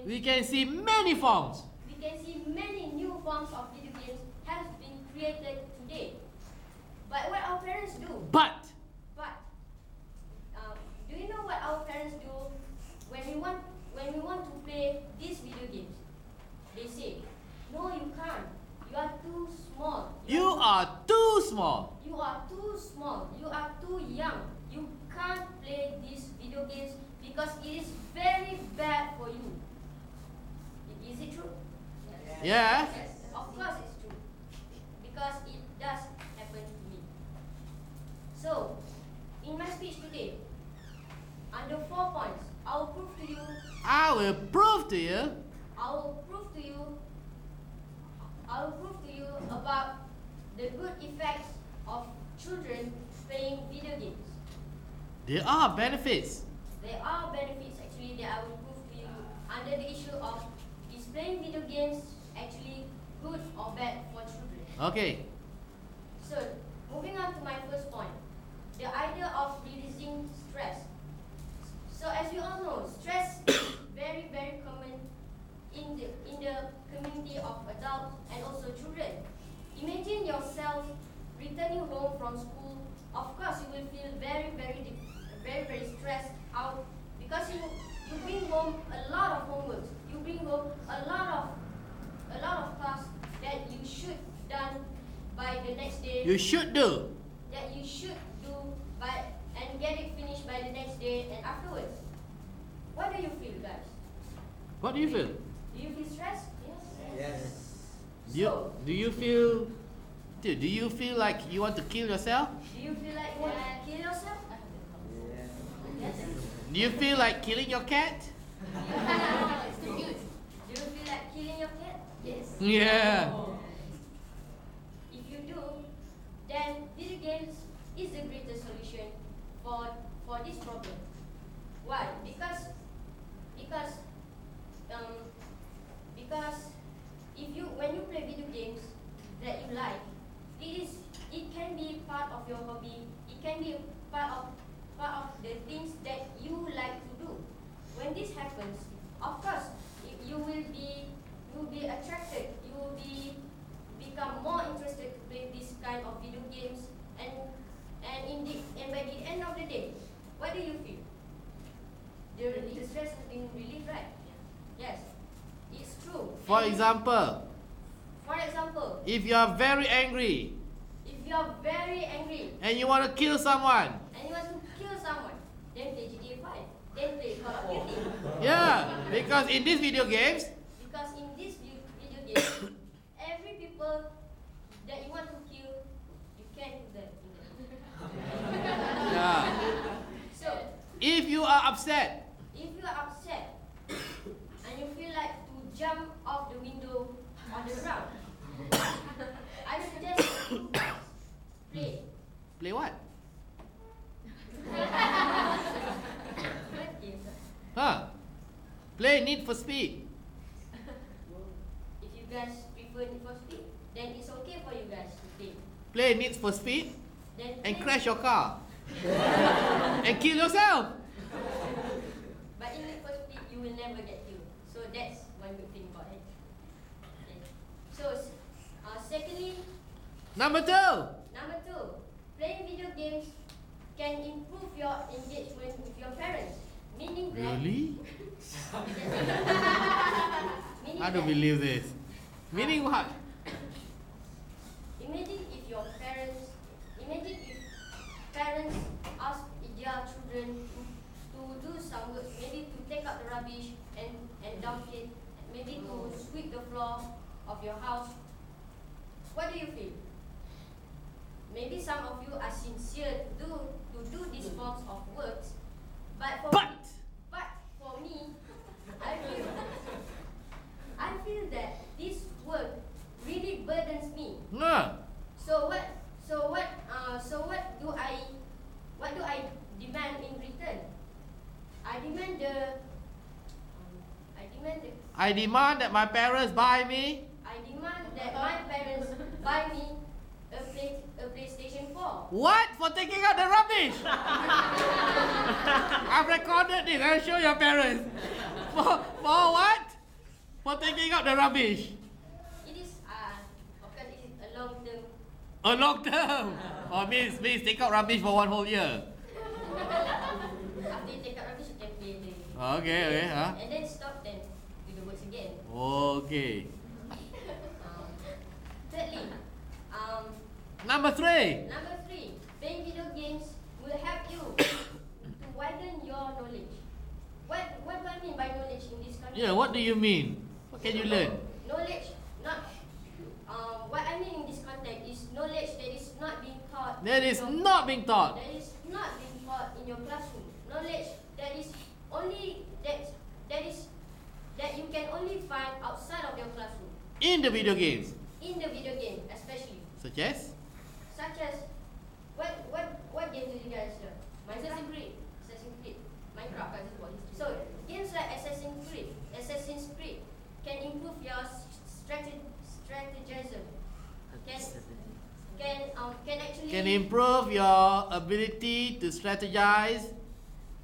we can see many forms. We can see many new forms of video games have been created today. But what our parents do? But Do you know what our parents do when we want to play these video games? They say, "No, you can't. You are too small. You are too small. You are too small. You are too young. You can't play these video games because it is very bad for you." Is it true? Yeah. Yes, of course it's true. Because it does happen to me. So, in my speech today, under 4 points, I will prove to you I will prove to you about the good effects of children playing video games. there are benefits. There are benefits actually that I will prove to you under the issue of is playing video games actually good or bad for children. Okay. So, moving on to my first point, the idea of releasing stress. So, as we all know, stress is very, very common in the community of adults and also children. Imagine yourself returning home from school. Of course, you will feel very, very stressed out because you bring home a lot of homework. You bring home a lot of tasks that you should done by the next day. You should do. That you should do and get it finished by the next day and afterwards. What do you feel, guys? What do you feel? Do you feel stressed? Yes. Do you feel like you want to kill yourself? Do you feel like you want to kill yourself? Yes. Do you feel like killing your cat? It's too cute. Do you feel like killing your cat? Yes. Yeah. If you do, then video games is the greatest solution for this problem. Why? Because when you play video games that you like, it can be part of your hobby. It can be part of the things that you like to do. When this happens, of course, you will be attracted. You will become more interested to play this kind of video games, and by the end of the day, what do you feel? The stress has been relieved, right? Yes, it's true. For example, if if you are very angry and you want to kill someone, then play GTA 5, then play Call of Duty. yeah, because in these video games, Video games, every people that you want to kill, you can do that. yeah. So, If you are upset and you feel like to jump off the window on the ground, I suggest you play. Play what? Play Need for Speed. If you guys prefer Need for Speed, then it's okay for you guys to play. Play Need for Speed Then and play. crash your car and kill yourself. But in Need for Speed, you will never get killed. So that's one good thing about it. Okay. So, secondly, Number two, playing video games can improve your engagement with your parents. Meaning that really? meaning I don't that- believe this. Meaning what? Imagine if parents ask their children to do some work, maybe to take out the rubbish and dump it, maybe to sweep the floor of your house. What do you feel? Maybe some of you are sincere to do these forms of works, but for me, I feel that this work really burdens me. No. So what do I demand in return? I demand that my parents buy me I demand that my parents buy me a PlayStation 4. what? For taking out the rubbish? I've recorded this. I'll show your parents. For what? for taking out the rubbish? It is, of course, it is a long term. A long term. Oh, means take out rubbish for 1 whole year. After you take out rubbish, you can play. Okay, huh? And then stop, then do the works again. Okay. Thirdly, Number 3. number 3, playing video games will help you to widen your knowledge. What do I mean by knowledge in this country? Yeah, what do you mean? What can you learn? Knowledge, not. What I mean in this context is knowledge that is not being taught. That is not being taught. That is not being taught in your classroom. Knowledge that is only that you can only find outside of your classroom. In the video games. In the video game, especially. Such as? What game do you guys know? Assassin's Creed. Minecraft. So games like Assassin's Creed can improve your strategism. Can actually Can improve your ability to strategize.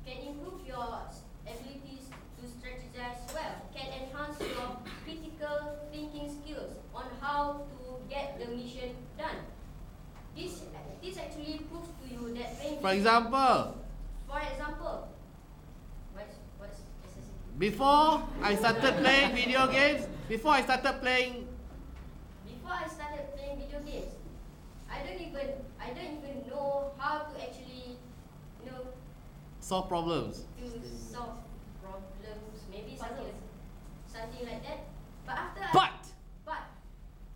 Can improve your abilities to strategize well. Can enhance your critical thinking skills on how to get the mission done. This actually proves to you that playing For example, what's Assassin's Creed? before I started playing video games, Before I started playing video games, I don't even know how to actually, solve problems. to solve problems, maybe something like that. But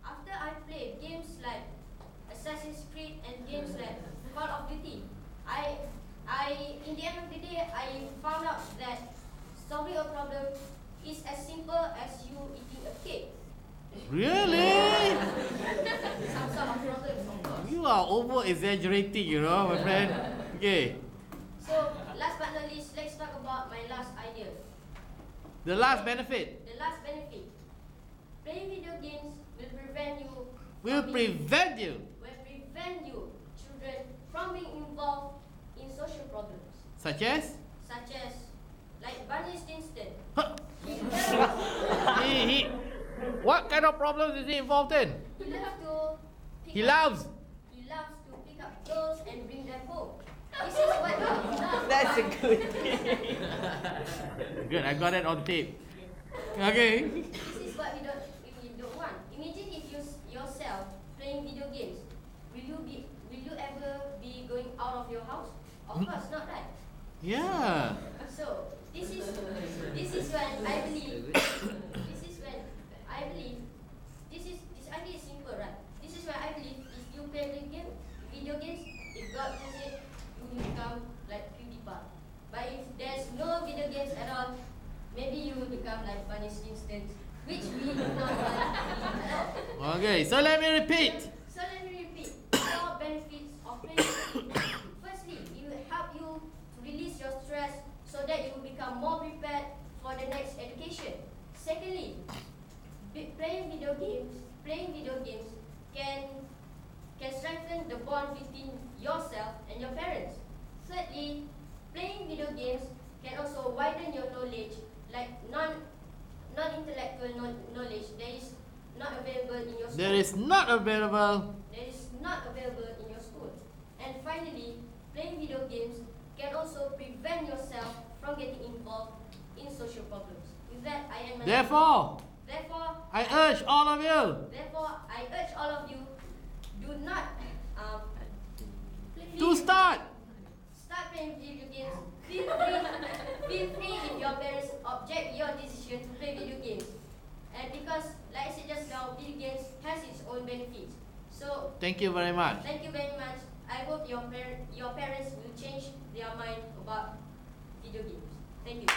after I play games like Assassin's Creed and games like Call of Duty, I in the end of the day I found out that solving a problem is as simple as you eating a cake. Really? Some sort of problem, of course. You are over exaggerating, my friend. Okay. So last but not least, let's talk about my last idea. The last benefit. The last benefit. Playing video games will prevent you children from being involved in social problems. Such as? Like Barney's instant. Huh. he What kind of problems is he involved in? He loves to pick up girls and bring them home. This is what he does. That's a good Good, I got it on tape. Okay. This is what we don't want. Imagine if you yourself playing video games. Will you ever be going out of your house? Of course not, right? Yeah. So this is when I believe this idea is simple, right? This is why I believe if you play video games, if God has it, you will become like PewDiePie. But if there's no video games at all, maybe you will become like Barney's Instant, which we do not want at all. Okay, so let me repeat. Four benefits of playing. Firstly, it will help you to release your stress so that you will become more prepared for the next education. Secondly, playing video games can strengthen the bond between yourself and your parents. Thirdly, playing video games can also widen your knowledge, like non-intellectual knowledge that is not available in your school. That is not available in your school. And finally, playing video games can also prevent yourself from getting involved in social problems. With that, I end my Therefore, I urge all of you do not to start playing video games. Feel free if your parents object your decision to play video games. And because, like I said just now, video games has its own benefits. So thank you very much. I hope your parents will change their mind about video games. Thank you.